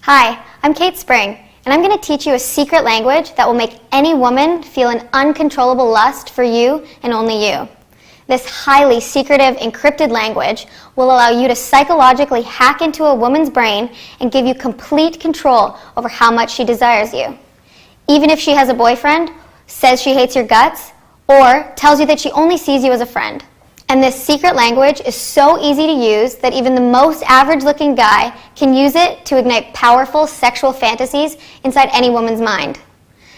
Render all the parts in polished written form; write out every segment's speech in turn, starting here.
Hi, I'm Kate Spring, and I'm going to teach you a secret language that will make any woman feel an uncontrollable lust for you and only you. This highly secretive, encrypted language will allow you to psychologically hack into a woman's brain and give you complete control over how much she desires you. Even if she has a boyfriend, says she hates your guts, or tells you that she only sees you as a friend. And this secret language is so easy to use that even the most average-looking guy can use it to ignite powerful sexual fantasies inside any woman's mind.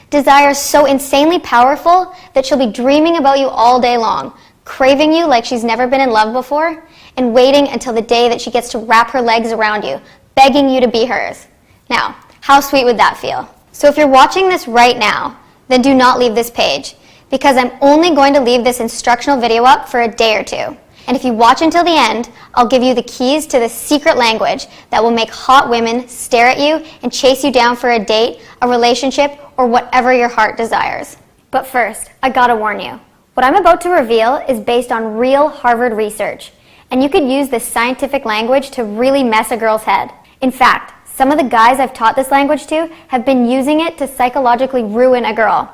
Desire is so insanely powerful that she'll be dreaming about you all day long, craving you like she's never been in love before, and waiting until the day that she gets to wrap her legs around you, begging you to be hers. Now, how sweet would that feel? So if you're watching this right now, then do not leave this page, because I'm only going to leave this instructional video up for a day or two. And if you watch until the end, I'll give you the keys to this secret language that will make hot women stare at you and chase you down for a date, a relationship, or whatever your heart desires. But first, I gotta warn you. What I'm about to reveal is based on real Harvard research, and you could use this scientific language to really mess a girl's head. In fact, some of the guys I've taught this language to have been using it to psychologically ruin a girl.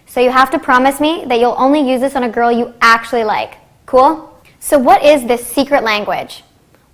So you have to promise me that you'll only use this on a girl you actually like. Cool? So what is this secret language?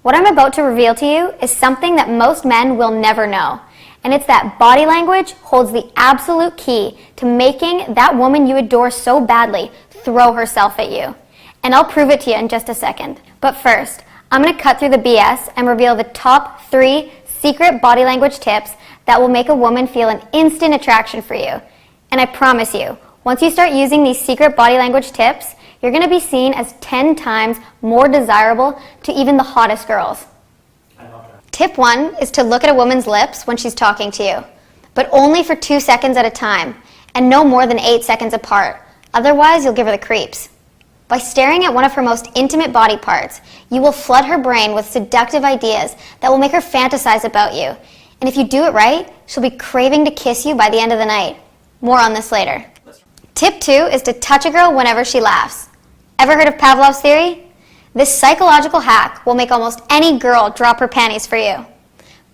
What I'm about to reveal to you is something that most men will never know. And it's that body language holds the absolute key to making that woman you adore so badly throw herself at you. And I'll prove it to you in just a second. But first, I'm going to cut through the BS and reveal the top 3 secret body language tips that will make a woman feel an instant attraction for you. And I promise you, once you start using these secret body language tips, you're going to be seen as 10 times more desirable to even the hottest girls. Tip 1 is to look at a woman's lips when she's talking to you, but only for 2 seconds at a time, and no more than 8 seconds apart. Otherwise, you'll give her the creeps. By staring at one of her most intimate body parts, you will flood her brain with seductive ideas that will make her fantasize about you. And if you do it right, she'll be craving to kiss you by the end of the night. More on this later. Tip 2 is to touch a girl whenever she laughs. Ever heard of Pavlov's theory? This psychological hack will make almost any girl drop her panties for you.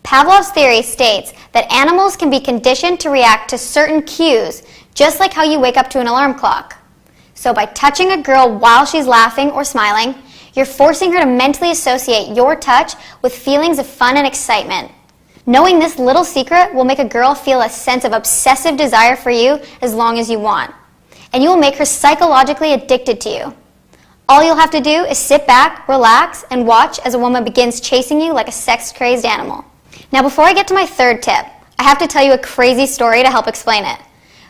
Pavlov's theory states that animals can be conditioned to react to certain cues, just like how you wake up to an alarm clock. So by touching a girl while she's laughing or smiling, you're forcing her to mentally associate your touch with feelings of fun and excitement. Knowing this little secret will make a girl feel a sense of obsessive desire for you as long as you want. And you will make her psychologically addicted to you. All you'll have to do is sit back, relax, and watch as a woman begins chasing you like a sex-crazed animal. Now before I get to my third tip, I have to tell you a crazy story to help explain it.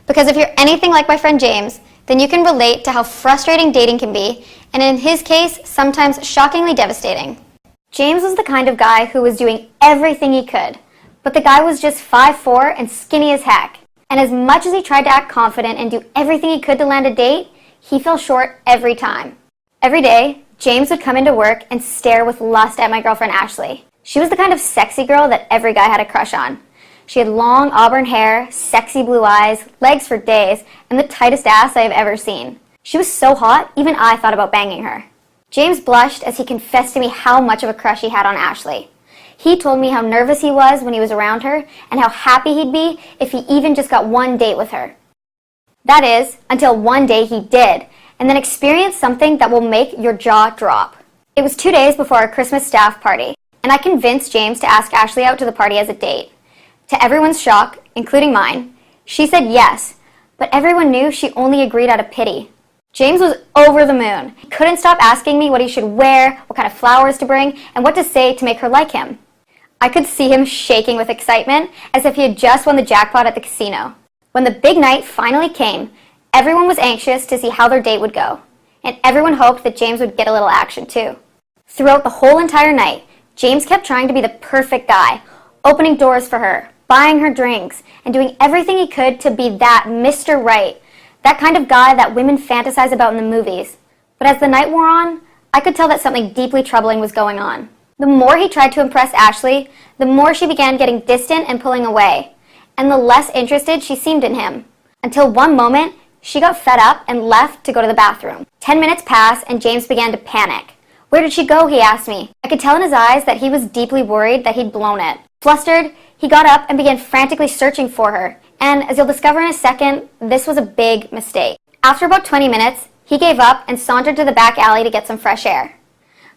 Because if you're anything like my friend James, then you can relate to how frustrating dating can be, and in his case, sometimes shockingly devastating. James was the kind of guy who was doing everything he could, but the guy was just 5'4" and skinny as heck. And as much as he tried to act confident and do everything he could to land a date, he fell short every time. Every day, James would come into work and stare with lust at my girlfriend Ashley. She was the kind of sexy girl that every guy had a crush on. She had long auburn hair, sexy blue eyes, legs for days, and the tightest ass I have ever seen. She was so hot, even I thought about banging her. James blushed as he confessed to me how much of a crush he had on Ashley. He told me how nervous he was when he was around her and how happy he'd be if he even just got one date with her. That is, until one day he did, and then experienced something that will make your jaw drop. It was 2 days before our Christmas staff party, and I convinced James to ask Ashley out to the party as a date. To everyone's shock, including mine, she said yes, but everyone knew she only agreed out of pity. James was over the moon. He couldn't stop asking me what he should wear, what kind of flowers to bring, and what to say to make her like him. I could see him shaking with excitement, as if he had just won the jackpot at the casino. When the big night finally came, everyone was anxious to see how their date would go, and everyone hoped that James would get a little action too. Throughout the whole entire night, James kept trying to be the perfect guy, opening doors for her, buying her drinks, and doing everything he could to be that Mr. Right, that kind of guy that women fantasize about in the movies. But as the night wore on, I could tell that something deeply troubling was going on. The more he tried to impress Ashley, the more she began getting distant and pulling away, and the less interested she seemed in him. Until one moment, she got fed up and left to go to the bathroom. 10 minutes passed and James began to panic. Where did she go, he asked me. I could tell in his eyes that he was deeply worried that he'd blown it. Flustered, He got up and began frantically searching for her, and as you'll discover in a second, this was a big mistake. After about 20 minutes, he gave up and sauntered to the back alley to get some fresh air.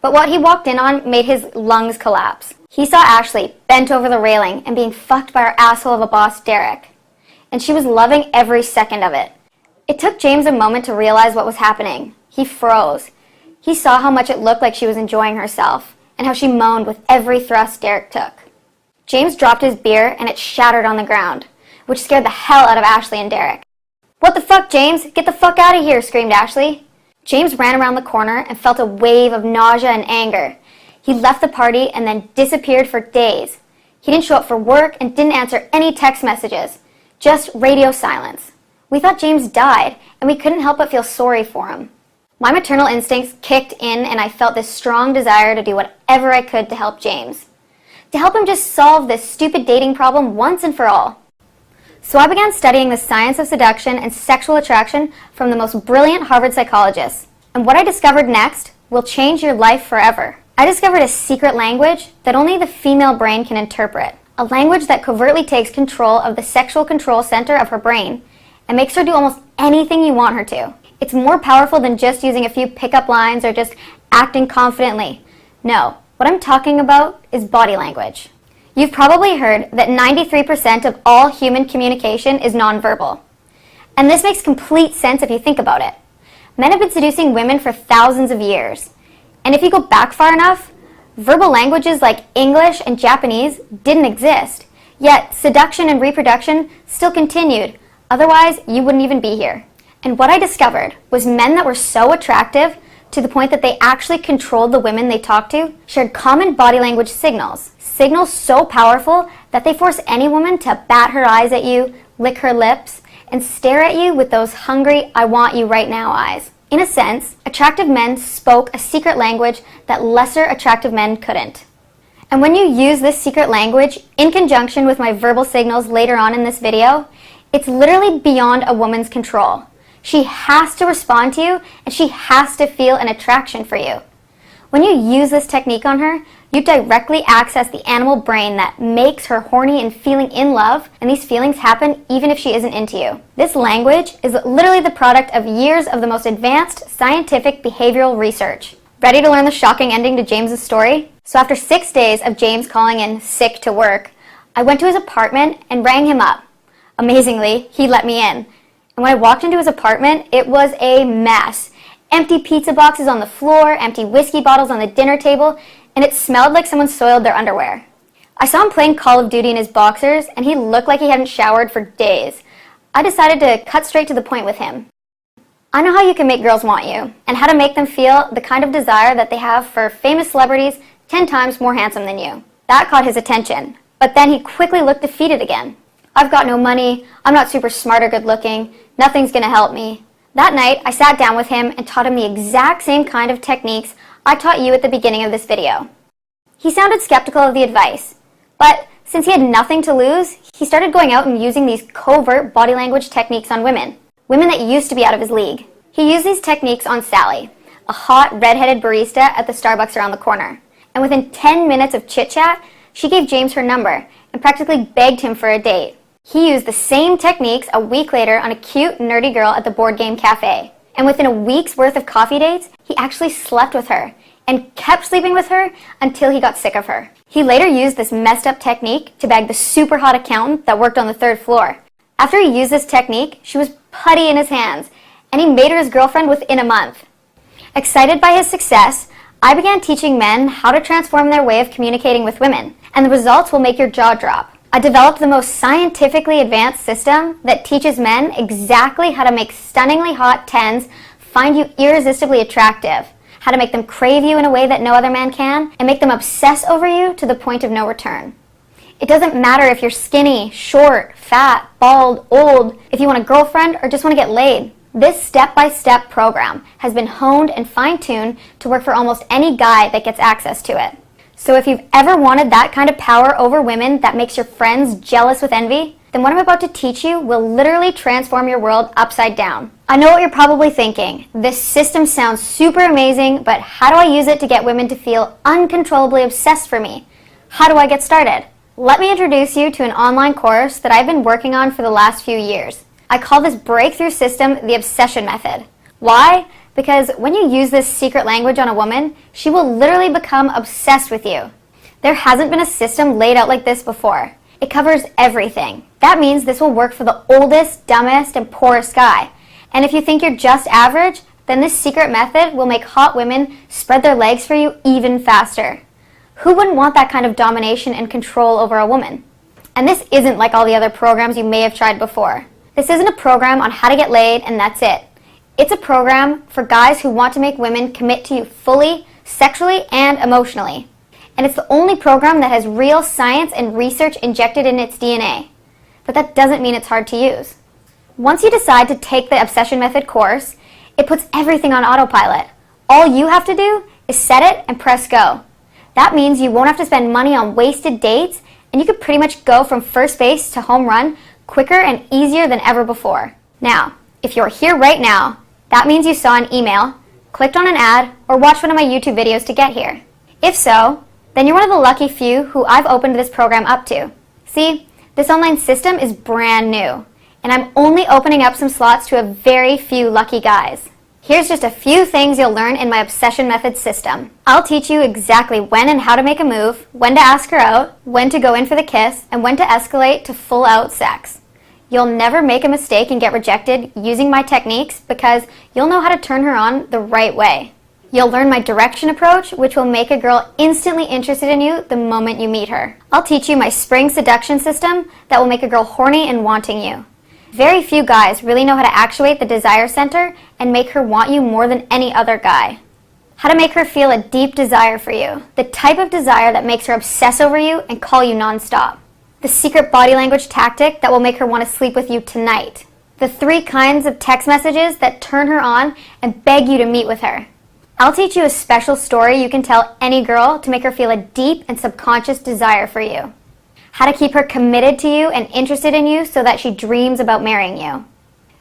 But what he walked in on made his lungs collapse. He saw Ashley bent over the railing and being fucked by her asshole of a boss, Derek. And she was loving every second of it. It took James a moment to realize what was happening. He froze. He saw how much it looked like she was enjoying herself, and how she moaned with every thrust Derek took. James dropped his beer and it shattered on the ground, which scared the hell out of Ashley and Derek. "What the fuck, James? Get the fuck out of here," screamed Ashley. James ran around the corner and felt a wave of nausea and anger. He left the party and then disappeared for days. He didn't show up for work and didn't answer any text messages. Just radio silence. We thought James died, and we couldn't help but feel sorry for him. My maternal instincts kicked in, and I felt this strong desire to do whatever I could to help James. To help him just solve this stupid dating problem once and for all. So I began studying the science of seduction and sexual attraction from the most brilliant Harvard psychologists. And what I discovered next will change your life forever. I discovered a secret language that only the female brain can interpret. A language that covertly takes control of the sexual control center of her brain and makes her do almost anything you want her to. It's more powerful than just using a few pickup lines or just acting confidently. No, what I'm talking about is body language. You've probably heard that 93% of all human communication is nonverbal. And this makes complete sense if you think about it. Men have been seducing women for thousands of years. And if you go back far enough, verbal languages like English and Japanese didn't exist. Yet seduction and reproduction still continued. Otherwise, you wouldn't even be here. And what I discovered was men that were so attractive to the point that they actually controlled the women they talked to shared common body language signals. Signals so powerful that they force any woman to bat her eyes at you, lick her lips, and stare at you with those hungry, I want you right now eyes. In a sense, attractive men spoke a secret language that lesser attractive men couldn't. And when you use this secret language in conjunction with my verbal signals later on in this video, it's literally beyond a woman's control. She has to respond to you, and she has to feel an attraction for you. When you use this technique on her, you directly access the animal brain that makes her horny and feeling in love, and these feelings happen even if she isn't into you. This language is literally the product of years of the most advanced scientific behavioral research. Ready to learn the shocking ending to James's story? So after 6 days of James calling in sick to work, I went to his apartment and rang him up. Amazingly, he let me in. And when I walked into his apartment, it was a mess. Empty pizza boxes on the floor, empty whiskey bottles on the dinner table, and it smelled like someone soiled their underwear. I saw him playing Call of Duty in his boxers, and he looked like he hadn't showered for days. I decided to cut straight to the point with him. I know how you can make girls want you, and how to make them feel the kind of desire that they have for famous celebrities 10 times more handsome than you. That caught his attention, but then he quickly looked defeated again. I've got no money, I'm not super smart or good looking, nothing's gonna help me. That night, I sat down with him and taught him the exact same kind of techniques I taught you at the beginning of this video. He sounded skeptical of the advice, but since he had nothing to lose, he started going out and using these covert body language techniques on women that used to be out of his league. He used these techniques on Sally, a hot, red-headed barista at the Starbucks around the corner. And within 10 minutes of chit-chat, she gave James her number and practically begged him for a date. He used the same techniques a week later on a cute, nerdy girl at the board game cafe. And within a week's worth of coffee dates, he actually slept with her and kept sleeping with her until he got sick of her. He later used this messed up technique to bag the super hot accountant that worked on the 3rd floor. After he used this technique, she was putty in his hands, and he made her his girlfriend within a month. Excited by his success, I began teaching men how to transform their way of communicating with women, and the results will make your jaw drop. I developed the most scientifically advanced system that teaches men exactly how to make stunningly hot 10s find you irresistibly attractive, how to make them crave you in a way that no other man can, and make them obsess over you to the point of no return. It doesn't matter if you're skinny, short, fat, bald, old, if you want a girlfriend or just want to get laid. This step-by-step program has been honed and fine-tuned to work for almost any guy that gets access to it. So if you've ever wanted that kind of power over women that makes your friends jealous with envy, then what I'm about to teach you will literally transform your world upside down. I know what you're probably thinking. This system sounds super amazing, but how do I use it to get women to feel uncontrollably obsessed for me? How do I get started? Let me introduce you to an online course that I've been working on for the last few years. I call this breakthrough system the obsession method. Why? Because when you use this secret language on a woman, she will literally become obsessed with you. There hasn't been a system laid out like this before. It covers everything. That means this will work for the oldest, dumbest, and poorest guy. And if you think you're just average, then this secret method will make hot women spread their legs for you even faster. Who wouldn't want that kind of domination and control over a woman? And this isn't like all the other programs you may have tried before. This isn't a program on how to get laid and that's it. It's a program for guys who want to make women commit to you fully, sexually, and emotionally. And it's the only program that has real science and research injected in its DNA. But that doesn't mean it's hard to use. Once you decide to take the Obsession Method course, it puts everything on autopilot. All you have to do is set it and press go. That means you won't have to spend money on wasted dates, and you could pretty much go from first base to home run quicker and easier than ever before. Now, if you're here right now, that means you saw an email, clicked on an ad, or watched one of my YouTube videos to get here. If so, then you're one of the lucky few who I've opened this program up to. See, this online system is brand new, and I'm only opening up some slots to a very few lucky guys. Here's just a few things you'll learn in my Obsession Method system. I'll teach you exactly when and how to make a move, when to ask her out, when to go in for the kiss, and when to escalate to full-out sex. You'll never make a mistake and get rejected using my techniques because you'll know how to turn her on the right way. You'll learn my direction approach, which will make a girl instantly interested in you the moment you meet her. I'll teach you my spring seduction system that will make a girl horny and wanting you. Very few guys really know how to actuate the desire center and make her want you more than any other guy. How to make her feel a deep desire for you, the type of desire that makes her obsess over you and call you nonstop. The secret body language tactic that will make her want to sleep with you tonight. The 3 kinds of text messages that turn her on and beg you to meet with her. I'll teach you a special story you can tell any girl to make her feel a deep and subconscious desire for you. How to keep her committed to you and interested in you so that she dreams about marrying you.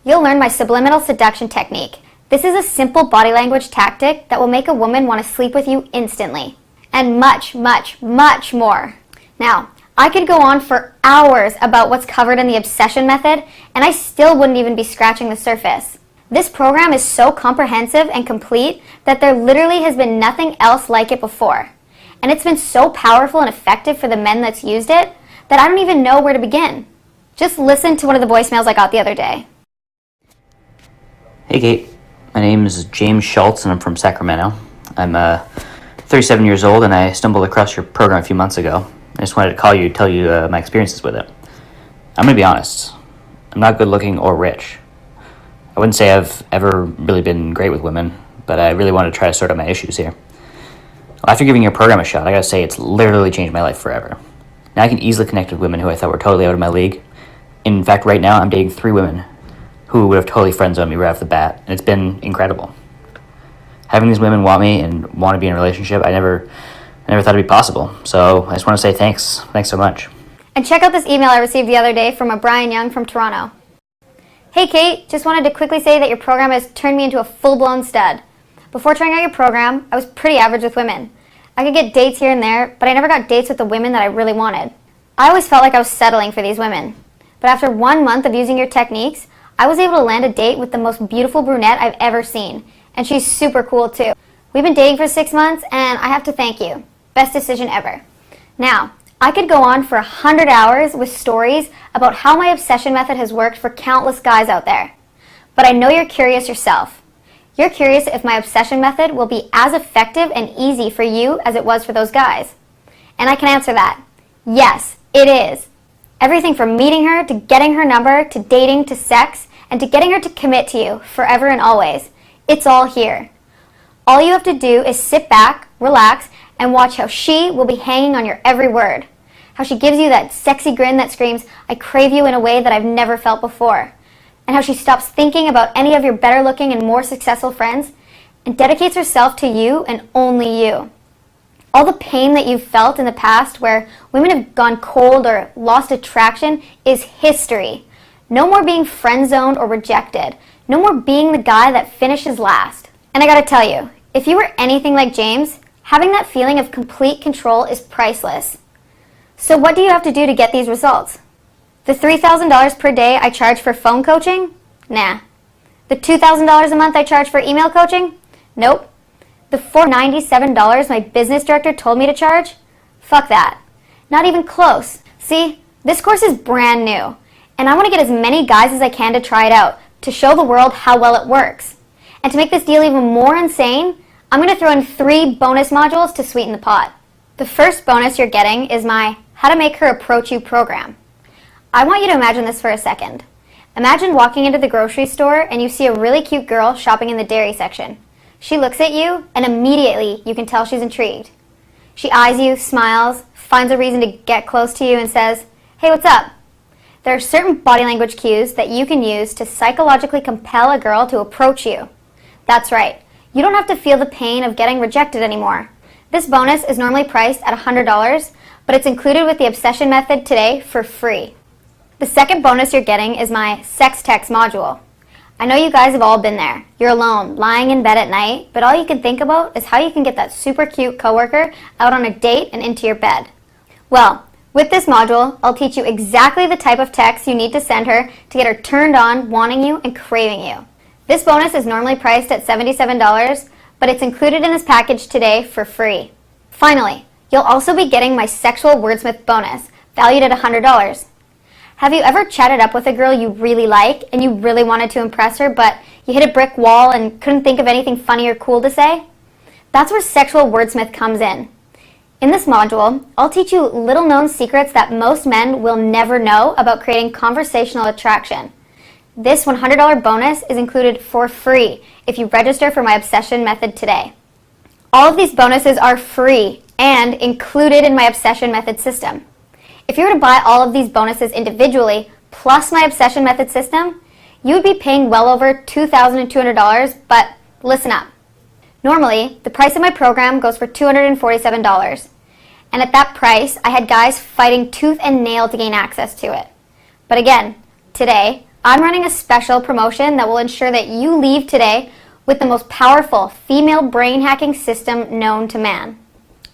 You'll learn my subliminal seduction technique. This is a simple body language tactic that will make a woman want to sleep with you instantly. And much, much, much more. Now, I could go on for hours about what's covered in the Obsession Method, and I still wouldn't even be scratching the surface. This program is so comprehensive and complete that there literally has been nothing else like it before. And it's been so powerful and effective for the men that's used it that I don't even know where to begin. Just listen to one of the voicemails I got the other day. Hey Kate, my name is James Schultz and I'm from Sacramento. I'm 37 years old and I stumbled across your program a few months ago. I just wanted to call you to tell you my experiences with it. I'm going to be honest, I'm not good looking or rich. I wouldn't say I've ever really been great with women, but I really want to try to sort out my issues here. Well, after giving your program a shot, I gotta say it's literally changed my life forever. Now I can easily connect with women who I thought were totally out of my league. In fact, right now I'm dating 3 women who would have totally friend-zoned me right off the bat, and it's been incredible. Having these women want me and want to be in a relationship, I never thought it'd be possible. So I just want to say thanks. Thanks so much. And check out this email I received the other day from a Brian Young from Toronto. Hey Kate, just wanted to quickly say that your program has turned me into a full-blown stud. Before trying out your program, I was pretty average with women. I could get dates here and there, but I never got dates with the women that I really wanted. I always felt like I was settling for these women. But after 1 month of using your techniques, I was able to land a date with the most beautiful brunette I've ever seen. And she's super cool too. We've been dating for 6 months, and I have to thank you. Best decision ever. Now, I could go on for 100 hours with stories about how my obsession method has worked for countless guys out there. But I know you're curious yourself. You're curious if my obsession method will be as effective and easy for you as it was for those guys. And I can answer that. Yes, it is. Everything from meeting her, to getting her number, to dating, to sex, and to getting her to commit to you forever and always. It's all here. All you have to do is sit back, relax, and watch how she will be hanging on your every word. How she gives you that sexy grin that screams, I crave you in a way that I've never felt before. And how she stops thinking about any of your better looking and more successful friends and dedicates herself to you and only you. All the pain that you've felt in the past where women have gone cold or lost attraction is history. No more being friend-zoned or rejected. No more being the guy that finishes last. And I gotta tell you, if you were anything like James, having that feeling of complete control is priceless. So what do you have to do to get these results? The $3,000 per day I charge for phone coaching? Nah. The $2,000 a month I charge for email coaching? Nope. The $497 my business director told me to charge? Fuck that. Not even close. See, this course is brand new, and I want to get as many guys as I can to try it out, to show the world how well it works. And to make this deal even more insane, I'm going to throw in 3 bonus modules to sweeten the pot. The first bonus you're getting is my How to Make Her Approach You program. I want you to imagine this for a second. Imagine walking into the grocery store and you see a really cute girl shopping in the dairy section. She looks at you and immediately you can tell she's intrigued. She eyes you, smiles, finds a reason to get close to you and says, "Hey, what's up?" There are certain body language cues that you can use to psychologically compel a girl to approach you. That's right. You don't have to feel the pain of getting rejected anymore. This bonus is normally priced at $100, but it's included with the Obsession Method today for free. The second bonus you're getting is my sex text module. I know you guys have all been there. You're alone, lying in bed at night, but all you can think about is how you can get that super cute coworker out on a date and into your bed. Well, with this module, I'll teach you exactly the type of text you need to send her to get her turned on, wanting you, and craving you. This bonus is normally priced at $77, but it's included in this package today for free. Finally, you'll also be getting my Sexual Wordsmith bonus, valued at $100. Have you ever chatted up with a girl you really like and you really wanted to impress her, but you hit a brick wall and couldn't think of anything funny or cool to say? That's where Sexual Wordsmith comes in. In this module, I'll teach you little-known secrets that most men will never know about creating conversational attraction. This $100 bonus is included for free if you register for my Obsession Method today. All of these bonuses are free and included in my Obsession Method system. If you were to buy all of these bonuses individually, plus my Obsession Method system, you would be paying well over $2,200, but listen up. Normally, the price of my program goes for $247, and at that price, I had guys fighting tooth and nail to gain access to it. But again, today, I'm running a special promotion that will ensure that you leave today with the most powerful female brain hacking system known to man.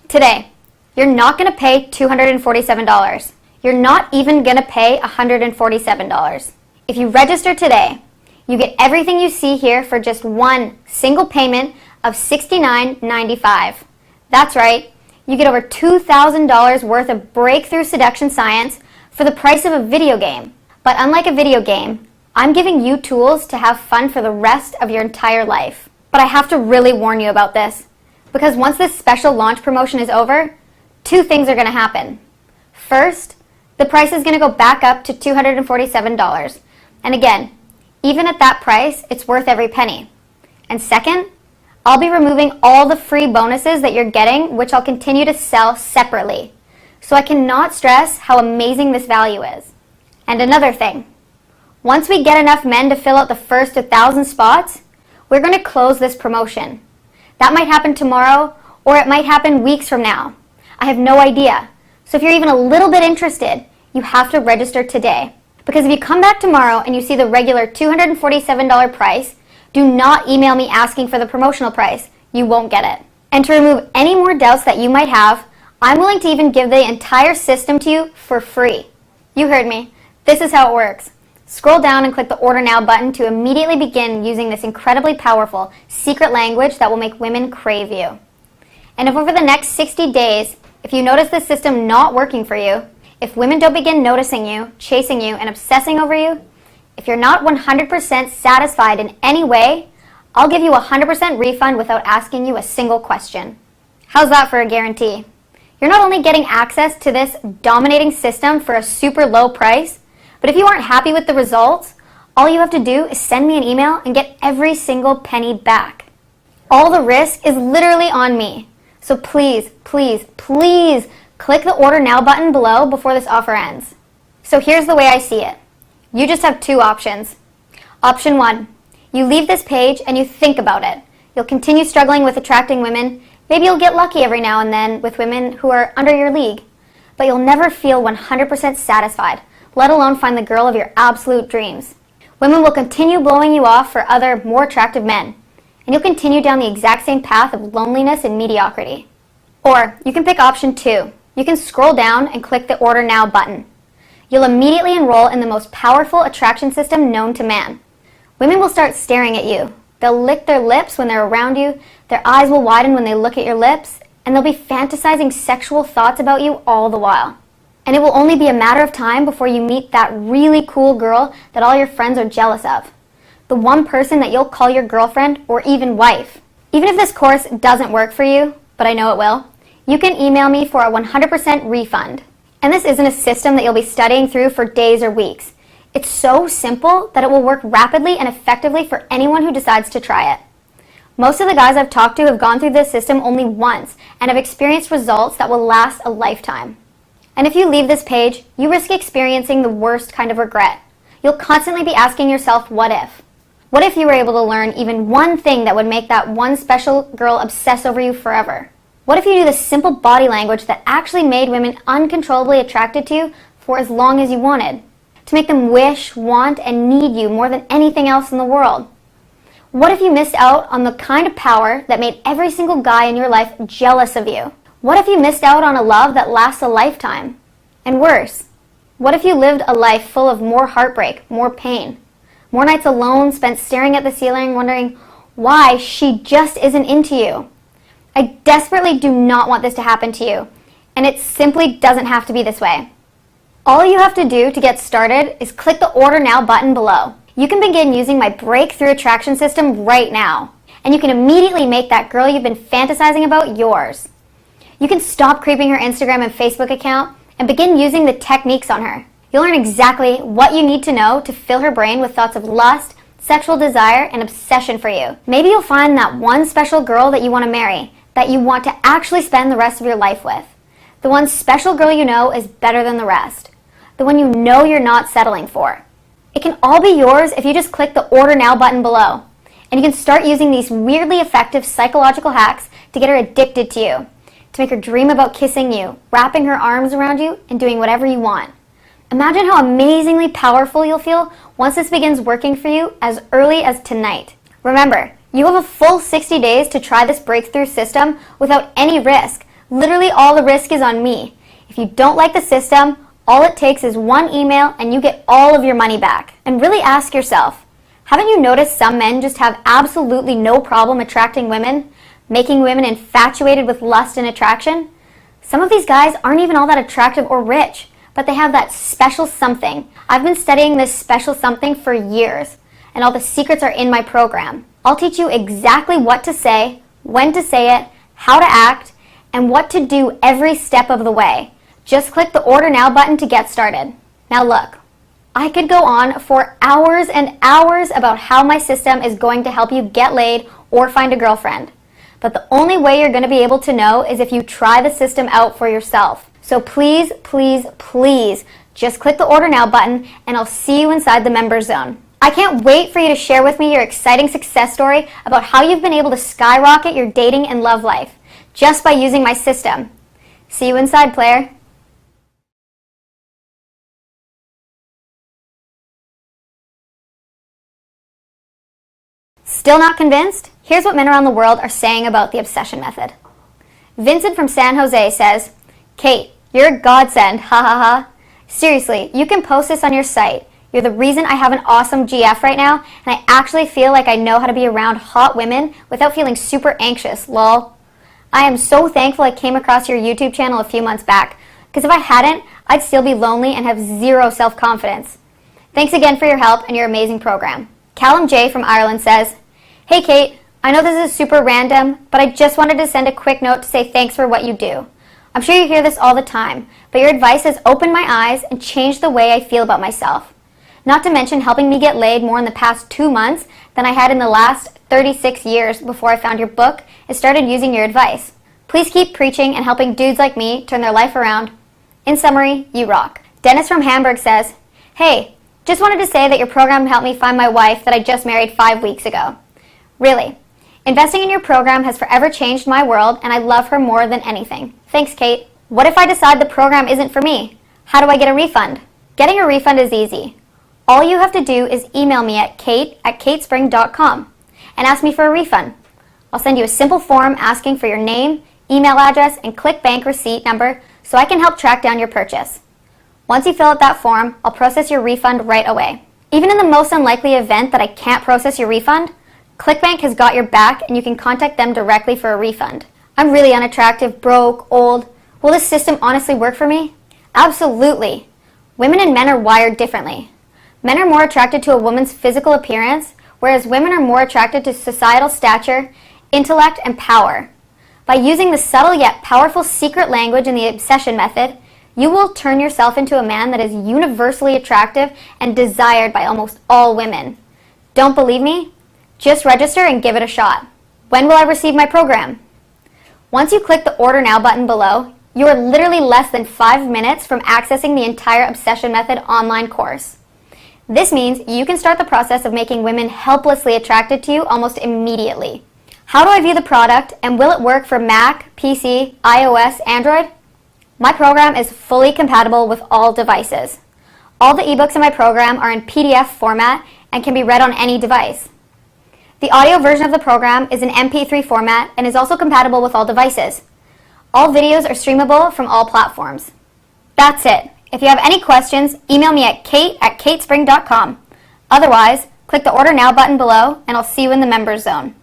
Today, you're not going to pay $247. You're not even going to pay $147. If you register today, you get everything you see here for just one single payment of $69.95. That's right, you get over $2,000 worth of breakthrough seduction science for the price of a video game. But unlike a video game, I'm giving you tools to have fun for the rest of your entire life. But I have to really warn you about this, because once this special launch promotion is over, 2 things are going to happen. First, the price is going to go back up to $247. And again, even at that price, it's worth every penny. And second, I'll be removing all the free bonuses that you're getting, which I'll continue to sell separately. So I cannot stress how amazing this value is. And another thing, once we get enough men to fill out the first 1,000 spots, we're going to close this promotion. That might happen tomorrow, or it might happen weeks from now. I have no idea. So if you're even a little bit interested, you have to register today. Because if you come back tomorrow and you see the regular $247 price, do not email me asking for the promotional price. You won't get it. And to remove any more doubts that you might have, I'm willing to even give the entire system to you for free. You heard me. This is how it works. Scroll down and click the Order Now button to immediately begin using this incredibly powerful secret language that will make women crave you. And if over the next 60 days, if you notice the system not working for you, if women don't begin noticing you, chasing you, and obsessing over you, if you're not 100% satisfied in any way, I'll give you a 100% refund without asking you a single question. How's that for a guarantee? You're not only getting access to this dominating system for a super low price, but if you aren't happy with the results, all you have to do is send me an email and get every single penny back. All the risk is literally on me. So please, please, please click the Order Now button below before this offer ends. So here's the way I see it. You just have 2 options. Option 1, you leave this page and you think about it. You'll continue struggling with attracting women. Maybe you'll get lucky every now and then with women who are under your league. But you'll never feel 100% satisfied, let alone find the girl of your absolute dreams. Women will continue blowing you off for other, more attractive men. And you'll continue down the exact same path of loneliness and mediocrity. Or you can pick option 2. You can scroll down and click the Order Now button. You'll immediately enroll in the most powerful attraction system known to man. Women will start staring at you. They'll lick their lips when they're around you, their eyes will widen when they look at your lips, and they'll be fantasizing sexual thoughts about you all the while. And it will only be a matter of time before you meet that really cool girl that all your friends are jealous of. The one person that you'll call your girlfriend or even wife. Even if this course doesn't work for you, but I know it will, you can email me for a 100% refund. And this isn't a system that you'll be studying through for days or weeks. It's so simple that it will work rapidly and effectively for anyone who decides to try it. Most of the guys I've talked to have gone through this system only once and have experienced results that will last a lifetime. And if you leave this page, you risk experiencing the worst kind of regret. You'll constantly be asking yourself, what if? What if you were able to learn even one thing that would make that one special girl obsess over you forever? What if you knew the simple body language that actually made women uncontrollably attracted to you for as long as you wanted? To make them wish, want, and need you more than anything else in the world? What if you missed out on the kind of power that made every single guy in your life jealous of you? What if you missed out on a love that lasts a lifetime? And worse, what if you lived a life full of more heartbreak, more pain, more nights alone spent staring at the ceiling wondering why she just isn't into you? I desperately do not want this to happen to you, and it simply doesn't have to be this way. All you have to do to get started is click the Order Now button below. You can begin using my breakthrough attraction system right now, and you can immediately make that girl you've been fantasizing about yours. You can stop creeping her Instagram and Facebook account and begin using the techniques on her. You'll learn exactly what you need to know to fill her brain with thoughts of lust, sexual desire, and obsession for you. Maybe you'll find that one special girl that you want to marry, that you want to actually spend the rest of your life with. The one special girl you know is better than the rest. The one you know you're not settling for. It can all be yours if you just click the Order Now button below. And you can start using these weirdly effective psychological hacks to get her addicted to you, to make her dream about kissing you, wrapping her arms around you, and doing whatever you want. Imagine how amazingly powerful you'll feel once this begins working for you as early as tonight. Remember, you have a full 60 days to try this breakthrough system without any risk. Literally all the risk is on me. If you don't like the system, all it takes is one email and you get all of your money back. And really ask yourself, haven't you noticed some men just have absolutely no problem attracting women, making women infatuated with lust and attraction? Some of these guys aren't even all that attractive or rich, but they have that special something. I've been studying this special something for years, and all the secrets are in my program. I'll teach you exactly what to say, when to say it, how to act, and what to do every step of the way. Just click the Order Now button to get started. Now look, I could go on for hours and hours about how my system is going to help you get laid or find a girlfriend. But the only way you're going to be able to know is if you try the system out for yourself. So please, please, please, just click the Order Now button and I'll see you inside the Members Zone. I can't wait for you to share with me your exciting success story about how you've been able to skyrocket your dating and love life just by using my system. See you inside, player. Still not convinced? Here's what men around the world are saying about the obsession method. Vincent from San Jose says, "Kate, you're a godsend, ha ha ha. Seriously, you can post this on your site. You're the reason I have an awesome GF right now, and I actually feel like I know how to be around hot women without feeling super anxious, lol. I am so thankful I came across your YouTube channel a few months back, because if I hadn't, I'd still be lonely and have zero self-confidence. Thanks again for your help and your amazing program." Callum J. from Ireland says, "Hey Kate, I know this is super random, but I just wanted to send a quick note to say thanks for what you do. I'm sure you hear this all the time, but your advice has opened my eyes and changed the way I feel about myself. Not to mention helping me get laid more in the past 2 months than I had in the last 36 years before I found your book and started using your advice. Please keep preaching and helping dudes like me turn their life around. In summary, you rock." Dennis from Hamburg says, "Hey, just wanted to say that your program helped me find my wife that I just married 5 weeks ago. Really, investing in your program has forever changed my world and I love her more than anything. Thanks, Kate. What if I decide the program isn't for me? How do I get a refund?" Getting a refund is easy. All you have to do is email me at kate@katespring.com and ask me for a refund. I'll send you a simple form asking for your name, email address, and ClickBank receipt number so I can help track down your purchase. Once you fill out that form, I'll process your refund right away. Even in the most unlikely event that I can't process your refund, ClickBank has got your back and you can contact them directly for a refund. I'm really unattractive, broke, old. Will this system honestly work for me? Absolutely. Women and men are wired differently. Men are more attracted to a woman's physical appearance, whereas women are more attracted to societal stature, intellect, and power. By using the subtle yet powerful secret language in the obsession method, you will turn yourself into a man that is universally attractive and desired by almost all women. Don't believe me? Just register and give it a shot. When will I receive my program? Once you click the Order Now button below, you are literally less than 5 minutes from accessing the entire Obsession Method online course. This means you can start the process of making women helplessly attracted to you almost immediately. How do I view the product, and will it work for Mac, PC, iOS, Android? My program is fully compatible with all devices. All the ebooks in my program are in PDF format and can be read on any device. The audio version of the program is in MP3 format and is also compatible with all devices. All videos are streamable from all platforms. That's it. If you have any questions, email me at kate@katespring.com. Otherwise, click the Order Now button below and I'll see you in the members zone.